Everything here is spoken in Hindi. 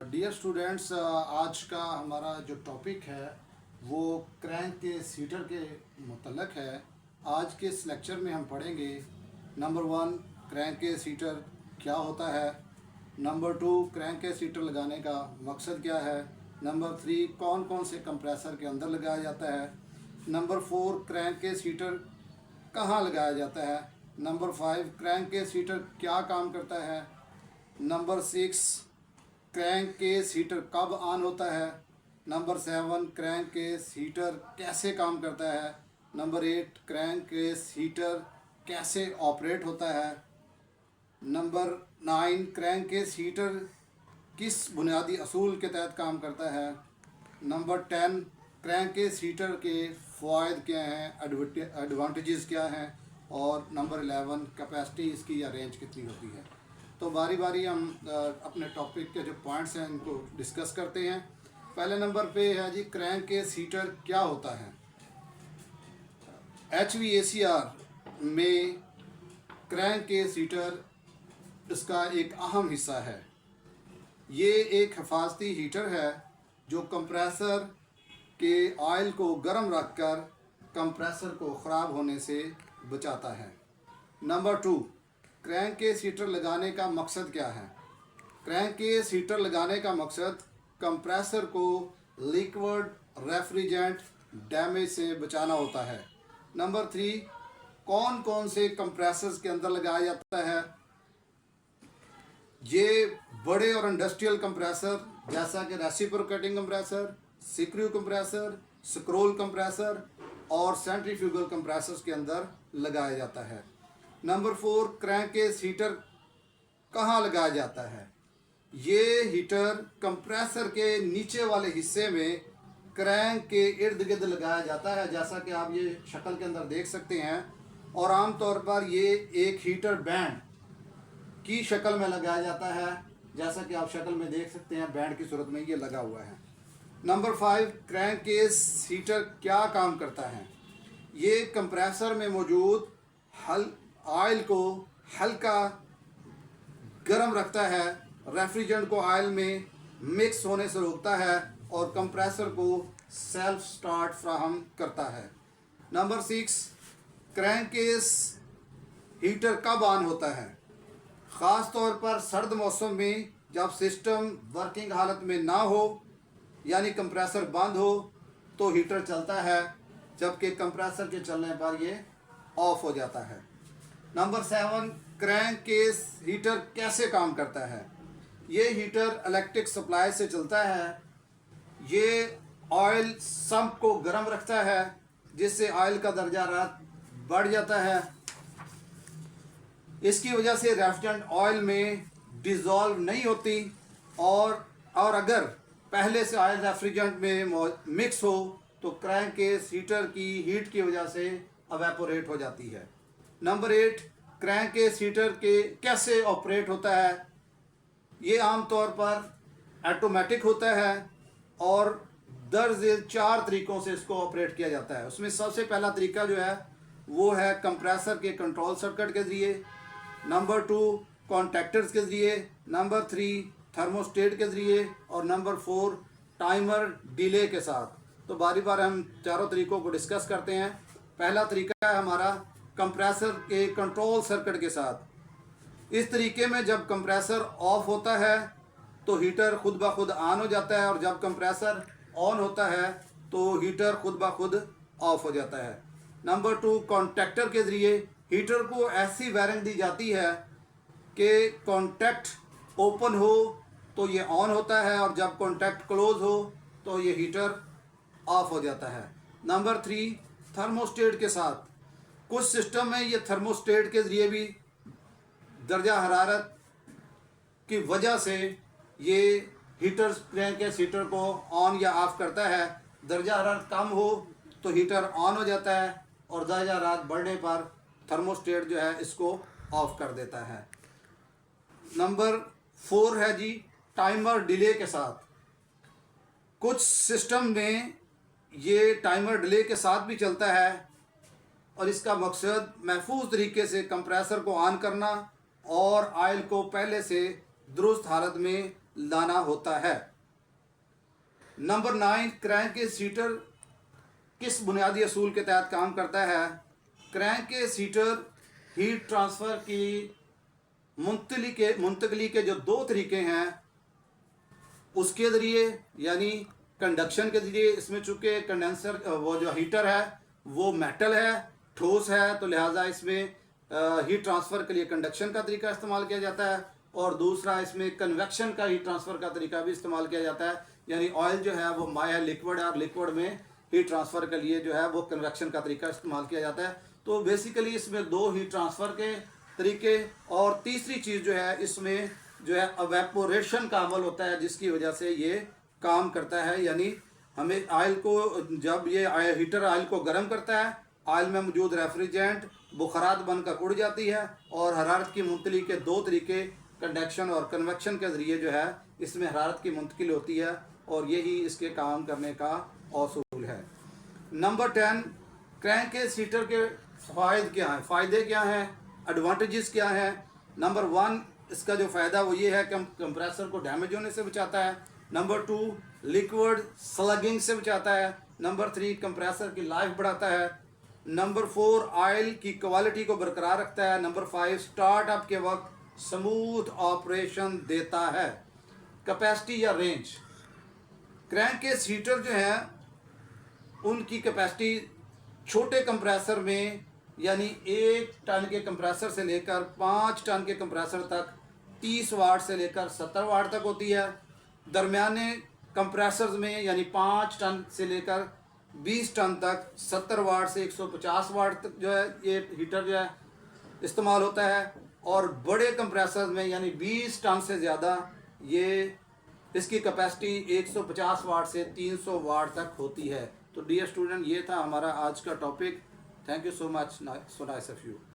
डियर स्टूडेंट्स, आज का हमारा जो टॉपिक है वो क्रैंक के सीटर के मुतल्लक है। आज के इस लेक्चर में हम पढ़ेंगे नंबर 1 क्रैंक के सीटर क्या होता है, नंबर 2 क्रैंक के सीटर लगाने का मकसद क्या है, नंबर 3 कौन कौन से कंप्रेसर के अंदर लगाया जाता है, नंबर 4 क्रैंक के सीटर कहाँ लगाया जाता है, नंबर 5 क्रैंक के सीटर क्या काम करता है, नंबर 6 क्रैंक केस हीटर कब ऑन होता है, नंबर 7 क्रैंक केस हीटर कैसे काम करता है, नंबर 8 क्रैंक केस हीटर कैसे ऑपरेट होता है, नंबर 9 क्रैंक केस हीटर किस बुनियादी असूल के तहत काम करता है, नंबर 10 क्रैंक केस हीटर के फ़वाइद क्या हैं, एडवांटेजेस क्या हैं, और नंबर 11 कैपेसिटी इसकी या रेंज कितनी होती है। तो बारी बारी हम अपने टॉपिक के जो पॉइंट्स हैं इनको डिस्कस करते हैं। पहले नंबर पे है जी क्रैंक केस हीटर क्या होता है। HVACR में क्रैंक केस हीटर इसका एक अहम हिस्सा है। ये एक हिफाजती हीटर है जो कंप्रेसर के ऑयल को गर्म रखकर कंप्रेसर को ख़राब होने से बचाता है। नंबर 2 क्रैंक केस हीटर लगाने का मकसद क्या है। क्रैंक केस हीटर लगाने का मकसद कंप्रेसर को लिक्विड रेफ्रिजरेंट डैमेज से बचाना होता है। नंबर 3 कौन कौन से कंप्रेसर्स के अंदर लगाया जाता है। ये बड़े और इंडस्ट्रियल कंप्रेसर जैसा कि reciprocating compressor, सिक्रू compressor, scroll compressor और सेंट्रीफ्यूगल कंप्रेसर्स के अंदर लगाया जाता है। नंबर 4 क्रैंक केस हीटर कहाँ लगाया जाता है। ये हीटर कंप्रेसर के नीचे वाले हिस्से में क्रैंक के इर्द गिर्द लगाया जाता है, जैसा कि आप ये शक्ल के अंदर देख सकते हैं। और आमतौर पर ये एक हीटर बैंड की शक्ल में लगाया जाता है, जैसा कि आप शक्ल में देख सकते हैं बैंड की सूरत में ये लगा हुआ है। नंबर 5 क्रैंक केस हीटर क्या काम करता है। ये कंप्रेसर में मौजूद ऑयल को हल्का गर्म रखता है, रेफ्रिजरेंट को ऑयल में मिक्स होने से रोकता है और कंप्रेसर को सेल्फ स्टार्ट फ्राहम करता है। नंबर 6 क्रैंक केस हीटर कब ऑन होता है। ख़ास तौर पर सर्द मौसम में जब सिस्टम वर्किंग हालत में ना हो यानी कंप्रेसर बंद हो तो हीटर चलता है, जबकि कंप्रेसर के चलने पर ये ऑफ हो जाता है। नंबर 7 क्रैंक केस हीटर कैसे काम करता है। ये हीटर इलेक्ट्रिक सप्लाई से चलता है। ये ऑयल सम्प को गर्म रखता है, जिससे ऑयल का दर्जा हरारत बढ़ जाता है। इसकी वजह से रेफ्रिजरेंट ऑयल में डिज़ोल्व नहीं होती और अगर पहले से ऑयल रेफ्रिजरेंट में मिक्स हो तो क्रैंक केस हीटर की हीट की वजह से एवेपोरेट हो जाती है। नंबर 8 क्रैंक केस हीटर के कैसे ऑपरेट होता है। ये आमतौर पर ऑटोमेटिक होता है और दरअसल 4 तरीक़ों से इसको ऑपरेट किया जाता है। उसमें सबसे पहला तरीका जो है वो है कंप्रेसर के कंट्रोल सर्किट के ज़रिए, नंबर 2 कॉन्टैक्टर्स के ज़रिए, नंबर 3 थर्मोस्टेट के ज़रिए और नंबर 4 टाइमर डिले के साथ। तो बारी बार हम चारों तरीक़ों को डिस्कस करते हैं। पहला तरीका है हमारा कंप्रेसर के कंट्रोल सर्किट के साथ। इस तरीके में जब कंप्रेसर ऑफ होता है तो हीटर खुद ब खुद ऑन हो जाता है और जब कंप्रेसर ऑन होता है तो हीटर खुद ब खुद ऑफ हो जाता है। नंबर 2 कॉन्टैक्टर के ज़रिए हीटर को ऐसी वायरिंग दी जाती है कि कॉन्टैक्ट ओपन हो तो ये ऑन होता है और जब कॉन्टैक्ट क्लोज हो तो ये हीटर ऑफ हो जाता है। नंबर 3 थर्मोस्टेट के साथ। कुछ सिस्टम में ये थर्मोस्टेट के ज़रिए भी दर्जा हरारत की वजह से ये हीटर क्रैंक केस हीटर को ऑन या ऑफ़ करता है। दर्जा हरारत कम हो तो हीटर ऑन हो जाता है और दर्जा हरारत बढ़ने पर थर्मोस्टेट जो है इसको ऑफ़ कर देता है। नंबर 4 है जी टाइमर डिले के साथ। कुछ सिस्टम में ये टाइमर डिले के साथ भी चलता है और इसका मकसद महफूज तरीके से कंप्रेसर को ऑन करना और ऑयल को पहले से दुरुस्त हालत में लाना होता है। नंबर 9, क्रैंकेस हीटर किस बुनियादी असूल के तहत काम करता है? क्रैंकेस हीटर हीट ट्रांसफ़र की मुंतकली के जो दो तरीके हैं उसके ज़रिए, यानी कंडक्शन के ज़रिए। इसमें चूँकि कंडेंसर वो जो हीटर है वो मेटल है, ठोस है, तो लिहाजा इसमें हीट ट्रांसफ़र के लिए कंडक्शन का तरीका इस्तेमाल किया जाता है। और दूसरा इसमें कन्वेक्शन का हीट ट्रांसफ़र का तरीका भी इस्तेमाल किया जाता है, यानी ऑयल जो है वो माया लिक्विड है और लिक्विड में हीट ट्रांसफ़र के लिए जो है वो कन्वेक्शन का तरीका इस्तेमाल किया जाता है। तो बेसिकली इसमें दो हीट ट्रांसफ़र के तरीके, और तीसरी चीज़ जो है इसमें जो है एवेपोरेशन का अमल होता है, जिसकी वजह से ये काम करता है। यानी हमें ऑयल को, जब ये हीटर ऑयल को गर्म करता है, ऑयल में मौजूद रेफ्रिजरेंट बुखारात बनकर उड़ जाती है और हरारत की मुंतकली के दो तरीके कंडक्शन और कन्वेक्शन के ज़रिए जो है इसमें हरारत की मुंतकिल होती है, और यही इसके काम करने का असूल है। नंबर 10, क्रैंकेस हीटर के फ़ायदे क्या हैं? फ़ायदे क्या हैं? एडवांटेजेस क्या हैं? नंबर 1, इसका जो फ़ायदा वो ये है कि कंप्रेसर को डैमेज होने से बचाता है। नंबर 2, लिक्विड स्लगिंग से बचाता है। नंबर 3, कंप्रेसर की लाइफ बढ़ाता है। नंबर 4, ऑयल की क्वालिटी को बरकरार रखता है। नंबर 5, स्टार्टअप के वक्त स्मूथ ऑपरेशन देता है। कैपेसिटी या रेंज, क्रैंकेस हीटर जो है उनकी कैपेसिटी छोटे कंप्रेसर में, यानी 1 टन के कंप्रेसर से लेकर 5 टन के कंप्रेसर तक 30 वाट से लेकर 70 वाट तक होती है। दरमियाने कंप्रेसर्स में यानी 5 टन से लेकर 20 टन तक 70 वाट से 150 वाट तक जो है ये हीटर जो है इस्तेमाल होता है। और बड़े कंप्रेसर्स में यानी 20 टन से ज़्यादा ये इसकी कैपेसिटी 150 वाट से 300 वाट तक होती है। तो डियर स्टूडेंट, ये था हमारा आज का topic. Thank you so much, so nice of you.